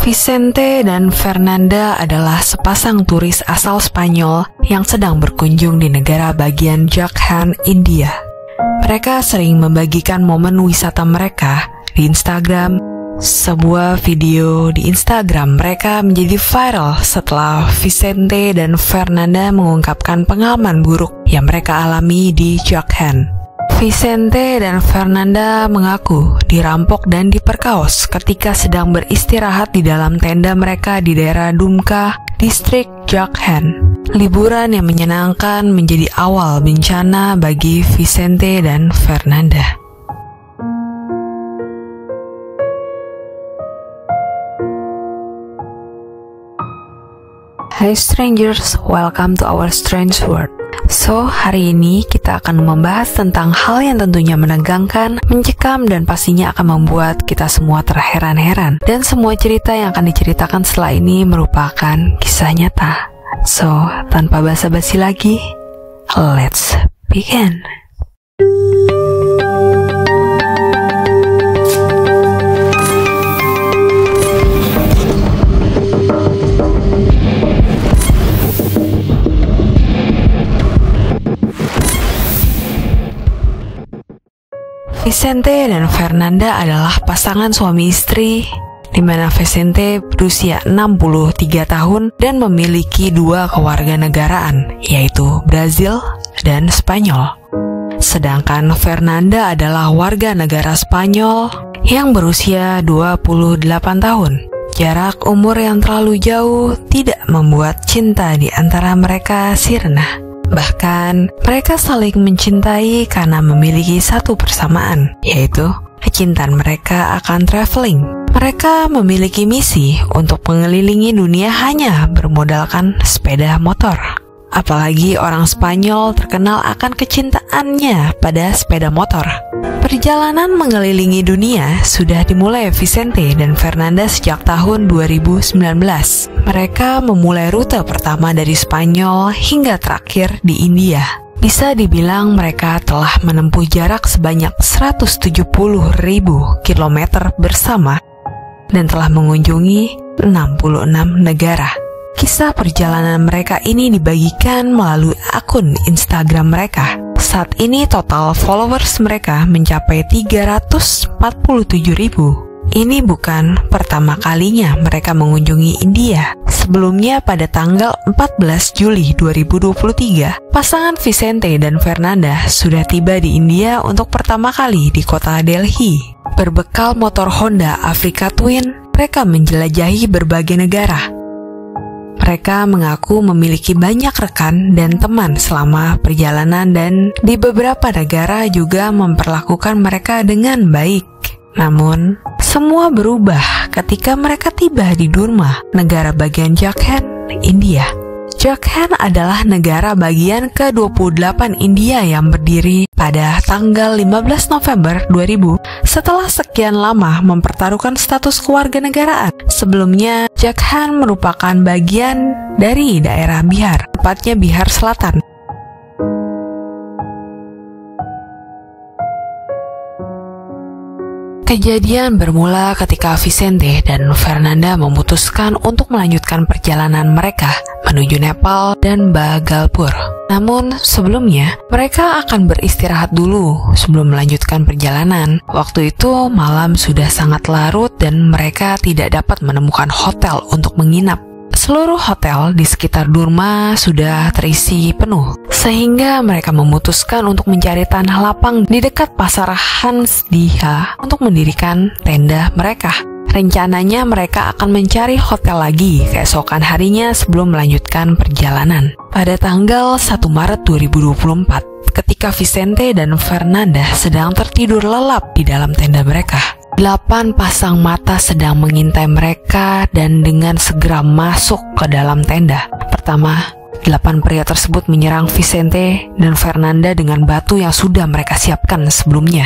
Vicente dan Fernanda adalah sepasang turis asal Spanyol yang sedang berkunjung di negara bagian Jharkhand, India. Mereka sering membagikan momen wisata mereka di Instagram. Sebuah video di Instagram mereka menjadi viral setelah Vicente dan Fernanda mengungkapkan pengalaman buruk yang mereka alami di Jharkhand. Vicente dan Fernanda mengaku dirampok dan diperkaos ketika sedang beristirahat di dalam tenda mereka di daerah Dumka, distrik Jharkhand. Liburan yang menyenangkan menjadi awal bencana bagi Vicente dan Fernanda. Hai strangers, welcome to our strange world. So, hari ini kita akan membahas tentang hal yang tentunya menegangkan, mencekam, dan pastinya akan membuat kita semua terheran-heran. Dan semua cerita yang akan diceritakan setelah ini merupakan kisah nyata. So, tanpa basa-basi lagi, let's begin. Vicente dan Fernanda adalah pasangan suami istri, di mana Vicente berusia 63 tahun dan memiliki dua kewarganegaraan, yaitu Brazil dan Spanyol. Sedangkan Fernanda adalah warga negara Spanyol yang berusia 28 tahun. Jarak umur yang terlalu jauh tidak membuat cinta di antara mereka sirna. Bahkan, mereka saling mencintai karena memiliki satu persamaan, yaitu kecintaan mereka akan traveling. Mereka memiliki misi untuk mengelilingi dunia hanya bermodalkan sepeda motor. Apalagi orang Spanyol terkenal akan kecintaannya pada sepeda motor. Perjalanan mengelilingi dunia sudah dimulai Vicente dan Fernanda sejak tahun 2019. Mereka memulai rute pertama dari Spanyol hingga terakhir di India. Bisa dibilang mereka telah menempuh jarak sebanyak 170.000 km bersama dan telah mengunjungi 66 negara. Kisah perjalanan mereka ini dibagikan melalui akun Instagram mereka. Saat ini total followers mereka mencapai 347.000. Ini bukan pertama kalinya mereka mengunjungi India. Sebelumnya pada tanggal 14 Juli 2023, pasangan Vicente dan Fernanda sudah tiba di India untuk pertama kali di kota Delhi. Berbekal motor Honda Africa Twin, mereka menjelajahi berbagai negara. Mereka mengaku memiliki banyak rekan dan teman selama perjalanan dan di beberapa negara juga memperlakukan mereka dengan baik. Namun, semua berubah ketika mereka tiba di Durma, negara bagian Jharkhand, India. Jharkhand adalah negara bagian ke-28 India yang berdiri pada tanggal 15 November 2000 setelah sekian lama mempertaruhkan status kewarganegaraan. Sebelumnya, Jharkhand merupakan bagian dari daerah Bihar, tepatnya Bihar Selatan. Kejadian bermula ketika Vicente dan Fernanda memutuskan untuk melanjutkan perjalanan mereka menuju Nepal dan Bhagalpur. Namun sebelumnya, mereka akan beristirahat dulu sebelum melanjutkan perjalanan. Waktu itu malam sudah sangat larut dan mereka tidak dapat menemukan hotel untuk menginap. Seluruh hotel di sekitar Durma sudah terisi penuh, sehingga mereka memutuskan untuk mencari tanah lapang di dekat pasar Hansdiha untuk mendirikan tenda mereka. Rencananya mereka akan mencari hotel lagi keesokan harinya sebelum melanjutkan perjalanan. Pada tanggal 1 Maret 2024, ketika Vicente dan Fernanda sedang tertidur lelap di dalam tenda mereka, 8 pasang mata sedang mengintai mereka dan dengan segera masuk ke dalam tenda. Pertama, 8 pria tersebut menyerang Vicente dan Fernanda dengan batu yang sudah mereka siapkan sebelumnya.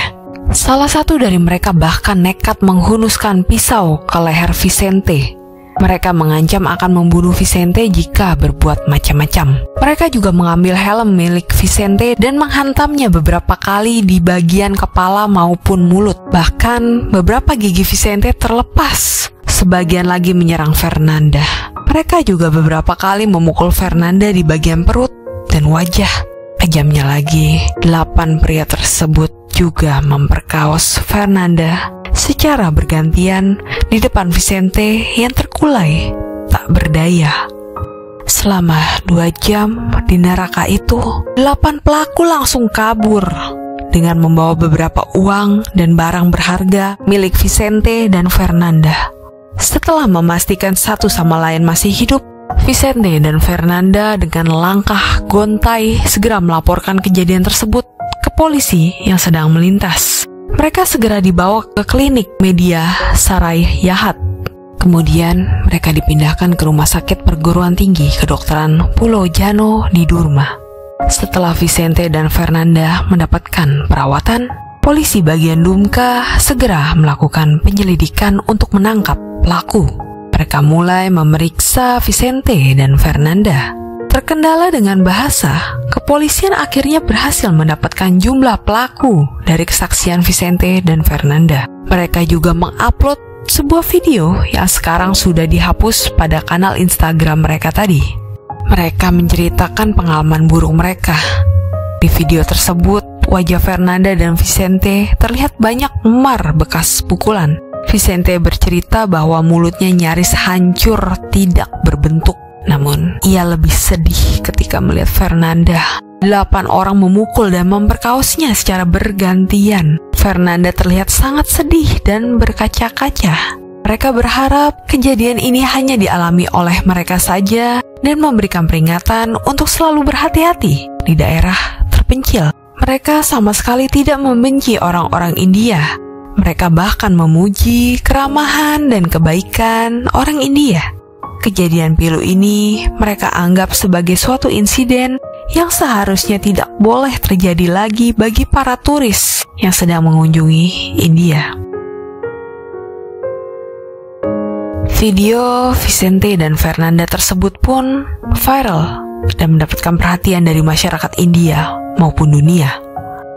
Salah satu dari mereka bahkan nekat menghunuskan pisau ke leher Vicente. Mereka mengancam akan membunuh Vicente jika berbuat macam-macam. Mereka juga mengambil helm milik Vicente dan menghantamnya beberapa kali di bagian kepala maupun mulut. Bahkan beberapa gigi Vicente terlepas sebagian lagi menyerang Fernanda. Mereka juga beberapa kali memukul Fernanda di bagian perut dan wajah. Kejamnya lagi, 8 pria tersebut juga memperkaos Fernanda secara bergantian di depan Vicente yang terkulai tak berdaya. Selama 2 jam di neraka itu, 8 pelaku langsung kabur dengan membawa beberapa uang dan barang berharga milik Vicente dan Fernanda. Setelah memastikan satu sama lain masih hidup, Vicente dan Fernanda dengan langkah gontai segera melaporkan kejadian tersebut ke polisi yang sedang melintas. Mereka segera dibawa ke klinik media Sarai Yahat. Kemudian mereka dipindahkan ke Rumah Sakit Perguruan Tinggi Kedokteran Pulau Jano di Durma. Setelah Vicente dan Fernanda mendapatkan perawatan, polisi bagian Dumka segera melakukan penyelidikan untuk menangkap pelaku. Mereka mulai memeriksa Vicente dan Fernanda. Terkendala dengan bahasa, kepolisian akhirnya berhasil mendapatkan jumlah pelaku dari kesaksian Vicente dan Fernanda. Mereka juga mengupload sebuah video yang sekarang sudah dihapus pada kanal Instagram mereka tadi. Mereka menceritakan pengalaman buruk mereka. Di video tersebut, wajah Fernanda dan Vicente terlihat banyak memar bekas pukulan. Vicente bercerita bahwa mulutnya nyaris hancur tidak berbentuk. Namun, ia lebih sedih ketika melihat Fernanda. 8 orang memukul dan memperkaosnya secara bergantian. Fernanda terlihat sangat sedih dan berkaca-kaca. Mereka berharap kejadian ini hanya dialami oleh mereka saja dan memberikan peringatan untuk selalu berhati-hati di daerah terpencil. Mereka sama sekali tidak membenci orang-orang India. Mereka bahkan memuji keramahan dan kebaikan orang India. Kejadian pilu ini mereka anggap sebagai suatu insiden yang seharusnya tidak boleh terjadi lagi bagi para turis yang sedang mengunjungi India. Video Vicente dan Fernanda tersebut pun viral dan mendapatkan perhatian dari masyarakat India maupun dunia.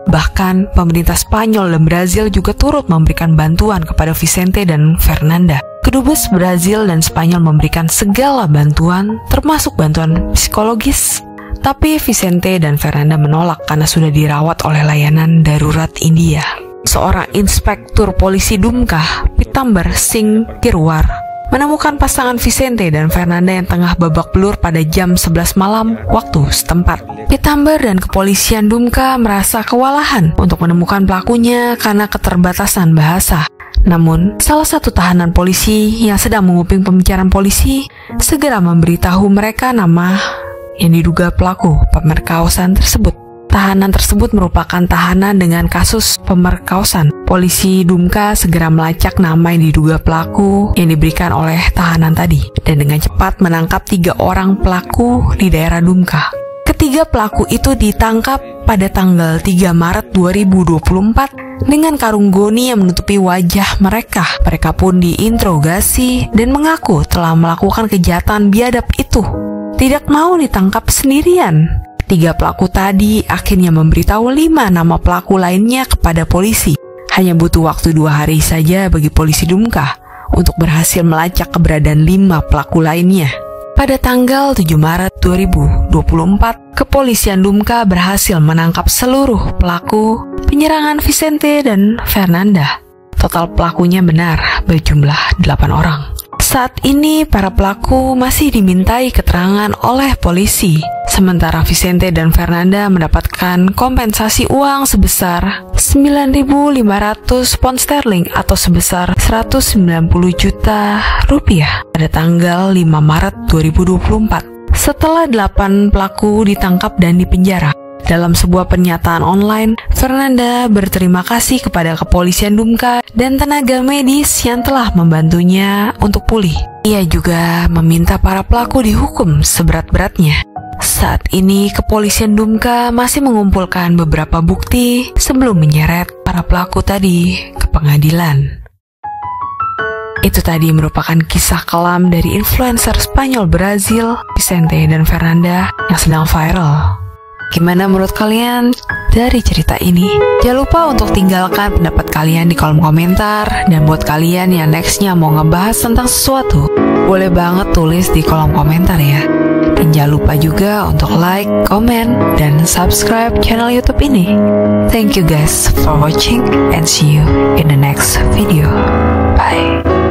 Bahkan pemerintah Spanyol dan Brazil juga turut memberikan bantuan kepada Vicente dan Fernanda. Kedubes Brazil dan Spanyol memberikan segala bantuan, termasuk bantuan psikologis. Tapi Vicente dan Fernanda menolak karena sudah dirawat oleh layanan darurat India. Seorang inspektur polisi Dumka, Pitamber Singh Kirwar, menemukan pasangan Vicente dan Fernanda yang tengah babak belur pada jam 11 malam waktu setempat. Pitamber dan kepolisian Dumka merasa kewalahan untuk menemukan pelakunya karena keterbatasan bahasa. Namun, salah satu tahanan polisi yang sedang menguping pembicaraan polisi segera memberitahu mereka nama yang diduga pelaku pemerkosaan tersebut. Tahanan tersebut merupakan tahanan dengan kasus pemerkosaan. Polisi Dumka segera melacak nama yang diduga pelaku yang diberikan oleh tahanan tadi, dan dengan cepat menangkap 3 orang pelaku di daerah Dumka. Ketiga pelaku itu ditangkap pada tanggal 3 Maret 2024 dengan karung goni yang menutupi wajah mereka. Mereka pun diinterogasi dan mengaku telah melakukan kejahatan biadab itu. Tidak mau ditangkap sendirian. 3 pelaku tadi akhirnya memberitahu 5 nama pelaku lainnya kepada polisi. Hanya butuh waktu 2 hari saja bagi polisi Dumka untuk berhasil melacak keberadaan 5 pelaku lainnya. Pada tanggal 7 Maret 2024, kepolisian Dumka berhasil menangkap seluruh pelaku penyerangan Vicente dan Fernanda. Total pelakunya benar berjumlah 8 orang. Saat ini para pelaku masih dimintai keterangan oleh polisi, sementara Vicente dan Fernanda mendapatkan kompensasi uang sebesar 9.500 pound sterling atau sebesar 190 juta rupiah pada tanggal 5 Maret 2024. Setelah 8 pelaku ditangkap dan dipenjara, dalam sebuah pernyataan online, Fernanda berterima kasih kepada kepolisian Dumka dan tenaga medis yang telah membantunya untuk pulih. Ia juga meminta para pelaku dihukum seberat-beratnya. Saat ini, kepolisian Dumka masih mengumpulkan beberapa bukti sebelum menyeret para pelaku tadi ke pengadilan. Itu tadi merupakan kisah kelam dari influencer Spanyol Brazil, Vicente dan Fernanda yang sedang viral. Gimana menurut kalian dari cerita ini? Jangan lupa untuk tinggalkan pendapat kalian di kolom komentar. Dan buat kalian yang nextnya mau ngebahas tentang sesuatu, boleh banget tulis di kolom komentar ya. Dan jangan lupa juga untuk like, komen, dan subscribe channel YouTube ini. Thank you guys for watching and see you in the next video. Bye.